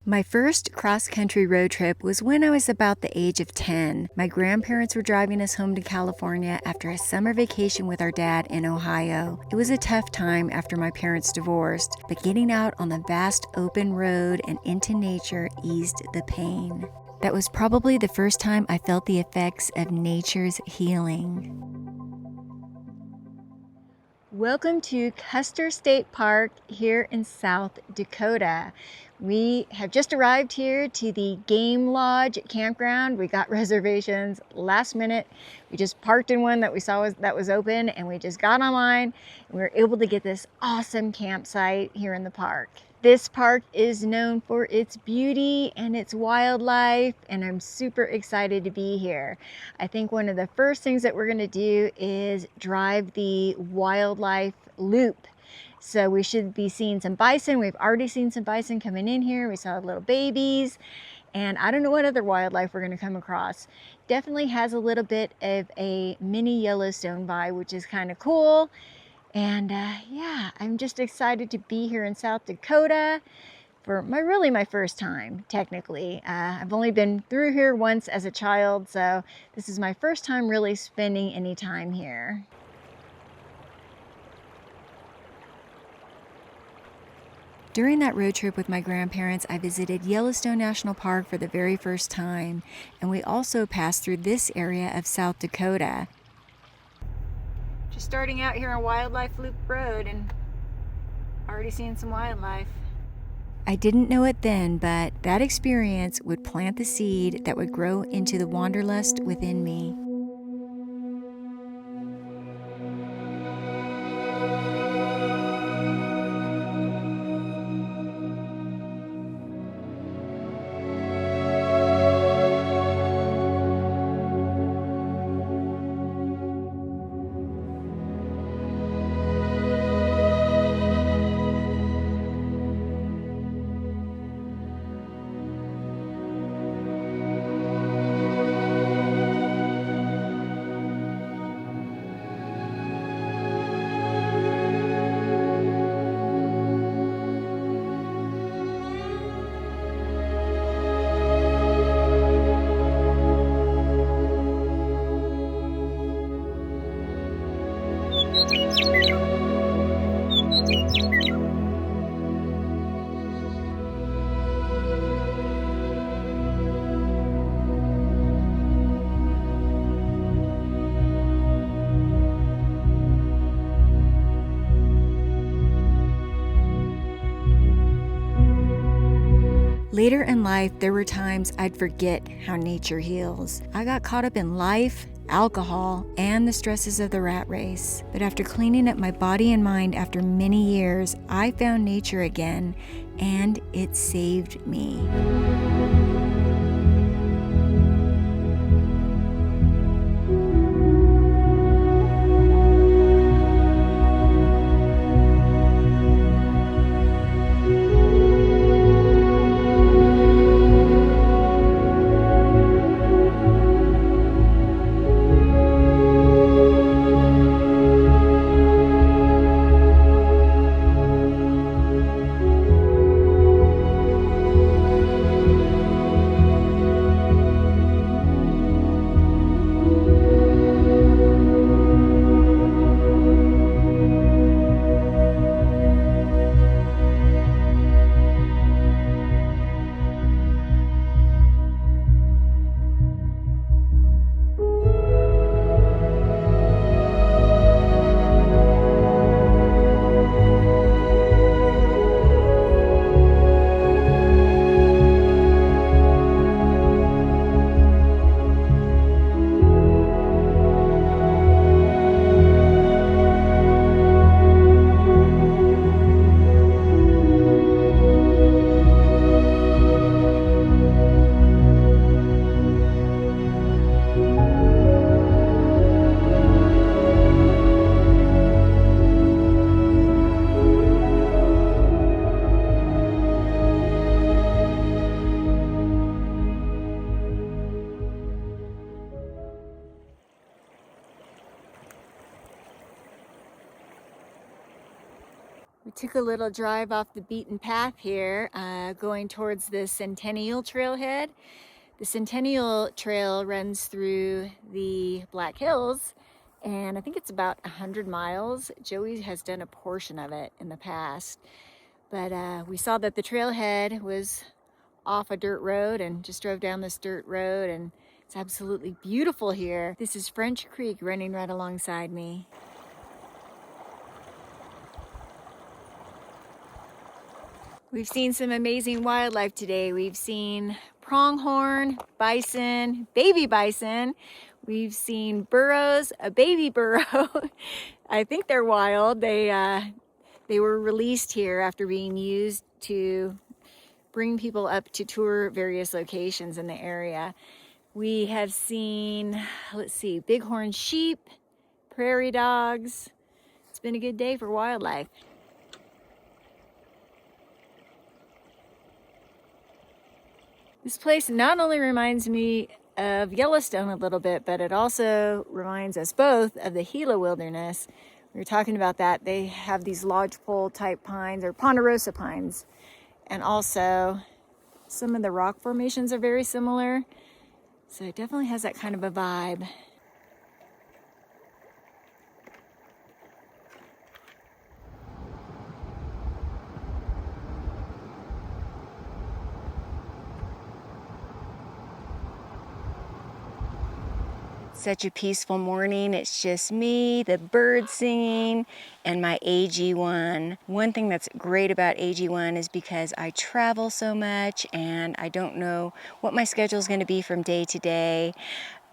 My first cross-country road trip was when I was about the age of 10. My grandparents were driving us home to California after a summer vacation with our dad in Ohio. It was a tough time after my parents divorced, but getting out on the vast open road and into nature eased the pain. That was probably the first time I felt the effects of nature's healing. Welcome to Custer State Park here in South Dakota. We have just arrived here to the Game Lodge campground. We got reservations last minute. We just parked in one that we saw that was open, and we just got online and we were able to get this awesome campsite here in the park. This park is known for its beauty and its wildlife, and I'm super excited to be here. I think one of the first things that we're going to do is drive the wildlife loop. So we should be seeing some bison. We've already seen some bison coming in here. We saw little babies, and I don't know what other wildlife we're going to come across. Definitely has a little bit of a mini Yellowstone vibe, which is kind of cool. And yeah, I'm just excited to be here in South Dakota for my first time, technically. I've only been through here once as a child, so this is my first time really spending any time here. During that road trip with my grandparents, I visited Yellowstone National Park for the very first time, and we also passed through this area of South Dakota. Just starting out here on Wildlife Loop Road and already seeing some wildlife. I didn't know it then, but that experience would plant the seed that would grow into the wanderlust within me. Later in life, there were times I'd forget how nature heals. I got caught up in life, alcohol, and the stresses of the rat race. But after cleaning up my body and mind after many years, I found nature again, and it saved me. took a little drive off the beaten path here, going towards the Centennial Trailhead. The Centennial Trail runs through the Black Hills, and I think it's about 100 miles. Joey has done a portion of it in the past, but we saw that the trailhead was off a dirt road and just drove down this dirt road, and it's absolutely beautiful here. This is French Creek running right alongside me. We've seen some amazing wildlife today. We've seen pronghorn, bison, baby bison. We've seen burros, a baby burro. I think they're wild. They were released here after being used to bring people up to tour various locations in the area. We have seen, let's see, bighorn sheep, prairie dogs. It's been a good day for wildlife. This place not only reminds me of Yellowstone a little bit, but it also reminds us both of the Gila Wilderness. We were talking about that. They have these lodgepole type pines, or ponderosa pines. And also some of the rock formations are very similar. So it definitely has that kind of a vibe. Such a peaceful morning. It's just me, the birds singing, and my AG1. One thing that's great about AG1 is because I travel so much and I don't know what my schedule is going to be from day to day,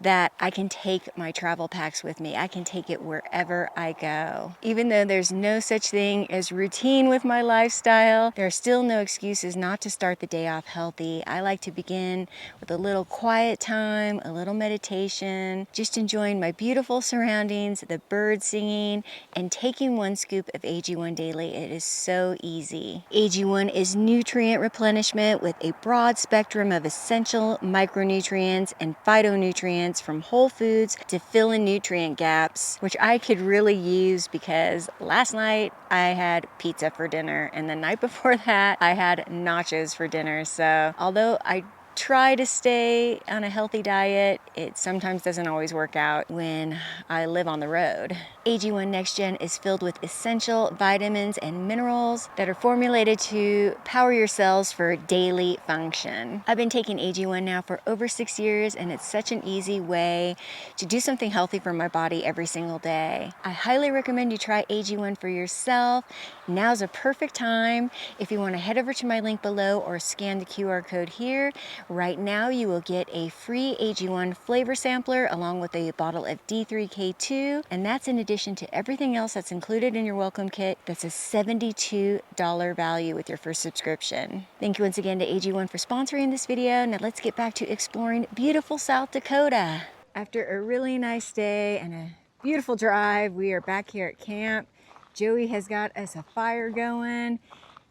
that I can take my travel packs with me. I can take it wherever I go. Even though there's no such thing as routine with my lifestyle, there are still no excuses not to start the day off healthy. I like to begin with a little quiet time, a little meditation, just enjoying my beautiful surroundings, the birds singing, and taking one scoop of AG1 daily. It is so easy. AG1 is nutrient replenishment with a broad spectrum of essential micronutrients and phytonutrients from whole foods to fill in nutrient gaps, which I could really use because last night I had pizza for dinner and the night before that I had nachos for dinner. So although I try to stay on a healthy diet, it sometimes doesn't always work out when I live on the road. AG1 Next Gen is filled with essential vitamins and minerals that are formulated to power your cells for daily function. I've been taking AG1 now for over 6 years, and it's such an easy way to do something healthy for my body every single day. I highly recommend you try AG1 for yourself. Now's a perfect time. If you want to head over to my link below or scan the QR code here, right now you will get a free AG1 flavor sampler along with a bottle of D3K2, and that's in addition to everything else that's included in your welcome kit. That's a $72 value with your first subscription. Thank you once again to AG1 for sponsoring this video. Now let's get back to exploring beautiful South Dakota. After a really nice day and a beautiful drive, we are back here at camp. Joey has got us a fire going.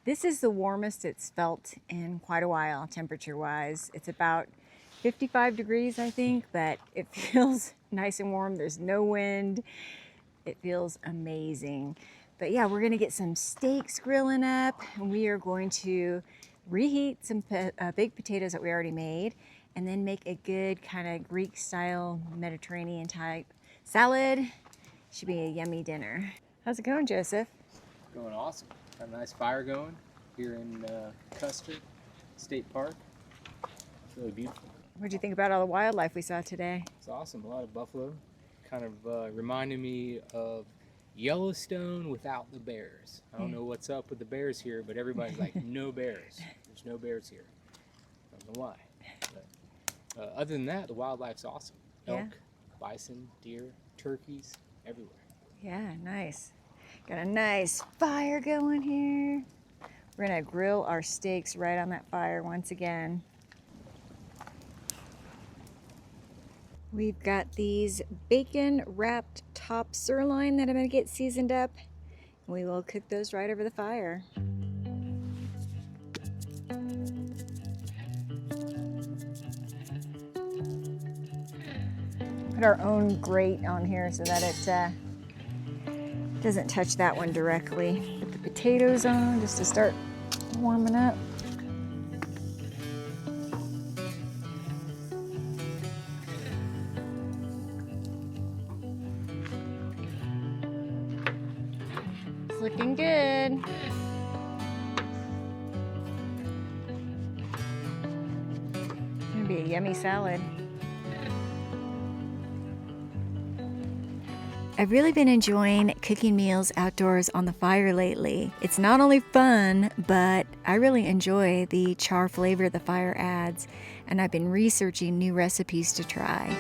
This is the warmest it's felt in quite a while, temperature-wise. It's about 55 degrees, I think, but it feels nice and warm. There's no wind. It feels amazing. But yeah, we're gonna get some steaks grilling up, and we are going to reheat some baked potatoes that we already made, and then make a good kind of Greek-style, Mediterranean-type salad. Should be a yummy dinner. How's it going, Joseph? Going awesome. Got a nice fire going here in Custer State Park. It's really beautiful. What do you think about all the wildlife we saw today? It's awesome. A lot of buffalo. Kind of reminded me of Yellowstone without the bears. I don't know what's up with the bears here, but everybody's like, no bears. There's no bears here. I don't know why. But other than that, the wildlife's awesome. Elk, bison, deer, turkeys, everywhere. Yeah, nice. Got a nice fire going here. We're gonna grill our steaks right on that fire once again. We've got these bacon wrapped top sirloin that I'm gonna get seasoned up. We will cook those right over the fire. Put our own grate on here so that it doesn't touch that one directly. Put the potatoes on just to start warming up. It's looking good. It's gonna be a yummy salad. I've really been enjoying cooking meals outdoors on the fire lately. It's not only fun, but I really enjoy the char flavor the fire adds, and I've been researching new recipes to try.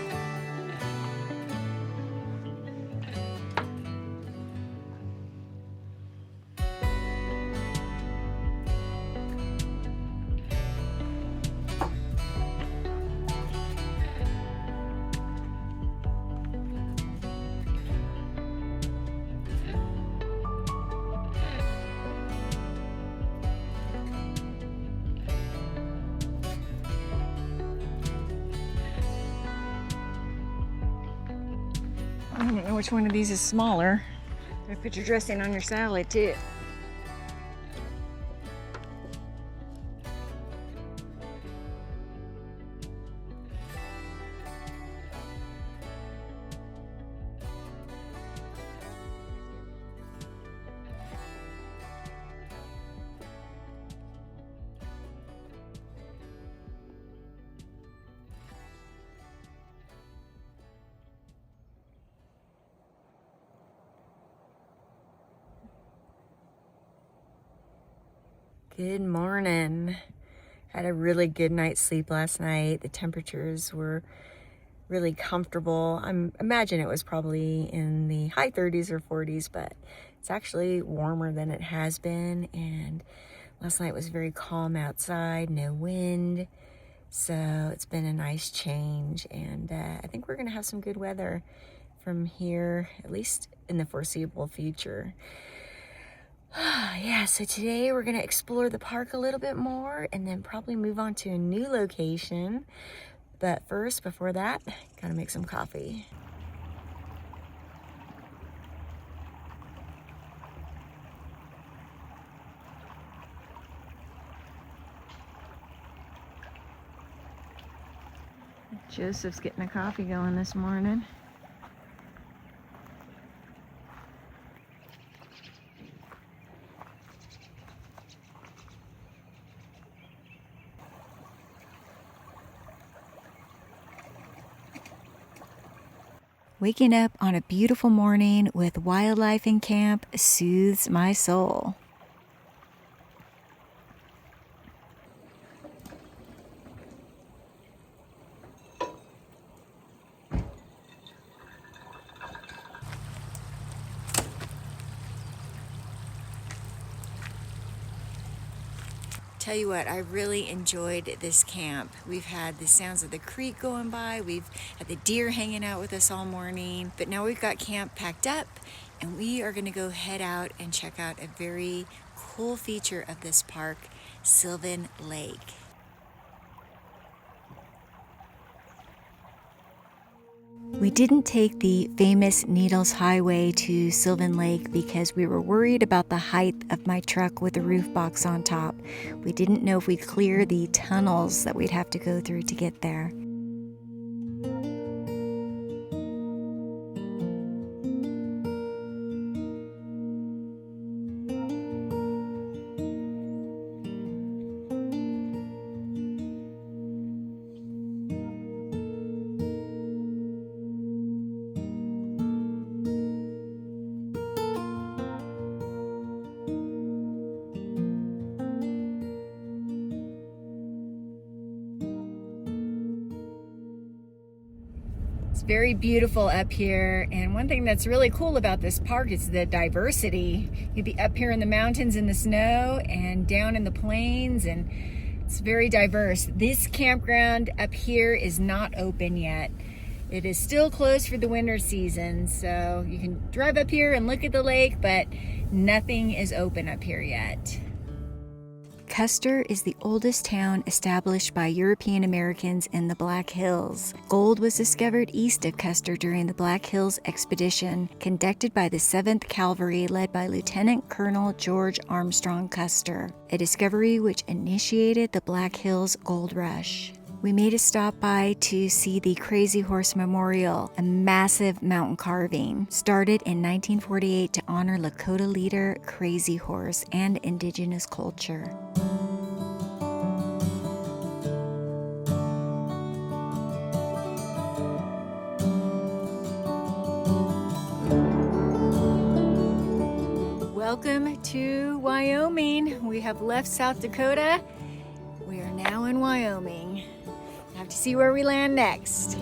I don't know which one of these is smaller. You put your dressing on your salad too. Good morning. Had a really good night's sleep last night. The temperatures were really comfortable. I imagine it was probably in the high 30s or 40s, but it's actually warmer than it has been. And last night was very calm outside, no wind. So it's been a nice change. And I think we're gonna have some good weather from here, at least in the foreseeable future. Yeah, so today we're gonna explore the park a little bit more and then probably move on to a new location. But first, before that, gotta make some coffee. Joseph's getting a coffee going this morning. Waking up on a beautiful morning with wildlife in camp soothes my soul. Tell you what, I really enjoyed this camp. We've had the sounds of the creek going by, we've had the deer hanging out with us all morning, but now we've got camp packed up and we are gonna go head out and check out a very cool feature of this park, Sylvan Lake. We didn't take the famous Needles Highway to Sylvan Lake because we were worried about the height of my truck with the roof box on top. We didn't know if we'd clear the tunnels that we'd have to go through to get there. It's very beautiful up here, and one thing that's really cool about this park is the diversity. You'd be up here in the mountains in the snow and down in the plains, and it's very diverse. This campground up here is not open yet. It is still closed for the winter season, so you can drive up here and look at the lake, but nothing is open up here yet. Custer is the oldest town established by European Americans in the Black Hills. Gold was discovered east of Custer during the Black Hills expedition conducted by the 7th Cavalry led by Lieutenant Colonel George Armstrong Custer, a discovery which initiated the Black Hills Gold Rush. We made a stop by to see the Crazy Horse Memorial, a massive mountain carving, started in 1948 to honor Lakota leader Crazy Horse and indigenous culture. Welcome to Wyoming. We have left South Dakota. We are now in Wyoming. Have to see where we land next.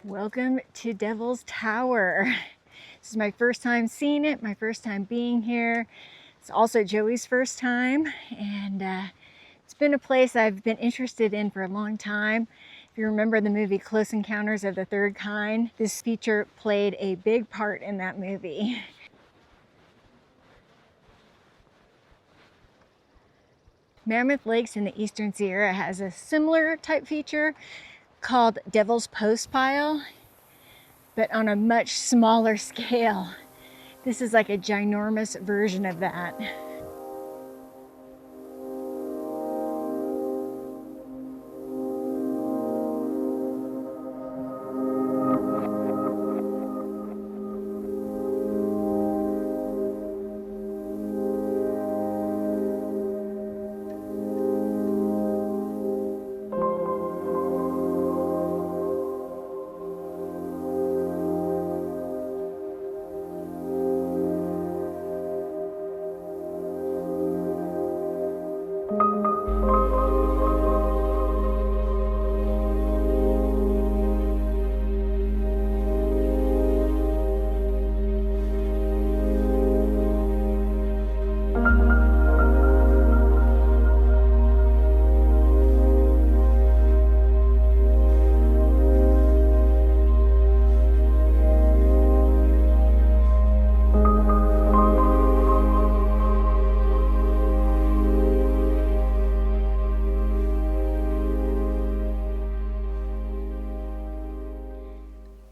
Welcome to Devil's Tower. This is my first time seeing it, my first time being here. It's also Joey's first time, and it's been a place I've been interested in for a long time. If you remember the movie Close Encounters of the Third Kind, this feature played a big part in that movie. Mammoth Lakes in the Eastern Sierra has a similar type feature called Devil's Postpile, but on a much smaller scale. This is like a ginormous version of that.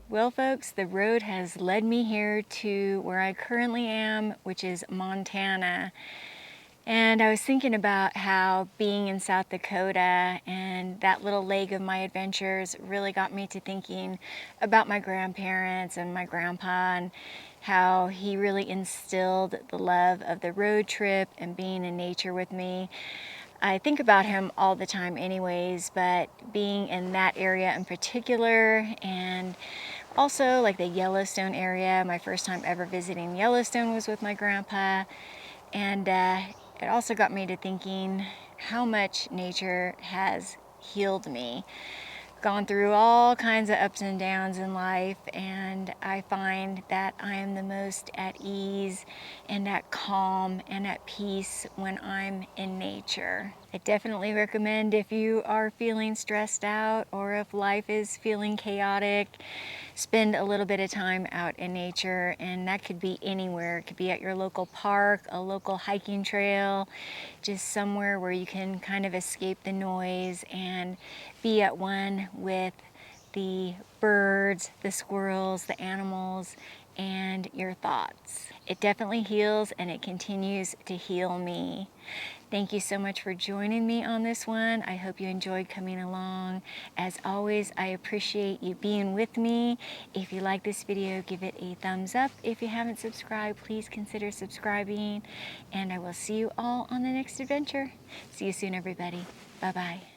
Well, folks, the road has led me here to where I currently am, which is Montana. And I was thinking about how being in South Dakota and that little leg of my adventures really got me to thinking about my grandparents and my grandpa and how he really instilled the love of the road trip and being in nature with me. I think about him all the time anyways, but being in that area in particular, and also like the Yellowstone area, my first time ever visiting Yellowstone was with my grandpa, and it also got me to thinking how much nature has healed me. Gone through all kinds of ups and downs in life, and I find that I am the most at ease and at calm and at peace when I'm in nature. I definitely recommend, if you are feeling stressed out or if life is feeling chaotic, spend a little bit of time out in nature, and that could be anywhere. It could be at your local park, a local hiking trail, just somewhere where you can kind of escape the noise and be at one with the birds, the squirrels, the animals, and your thoughts. It definitely heals, and it continues to heal me. Thank you so much for joining me on this one. I hope you enjoyed coming along. As always, I appreciate you being with me. If you like this video, give it a thumbs up. If you haven't subscribed, please consider subscribing. And I will see you all on the next adventure. See you soon, everybody. Bye-bye.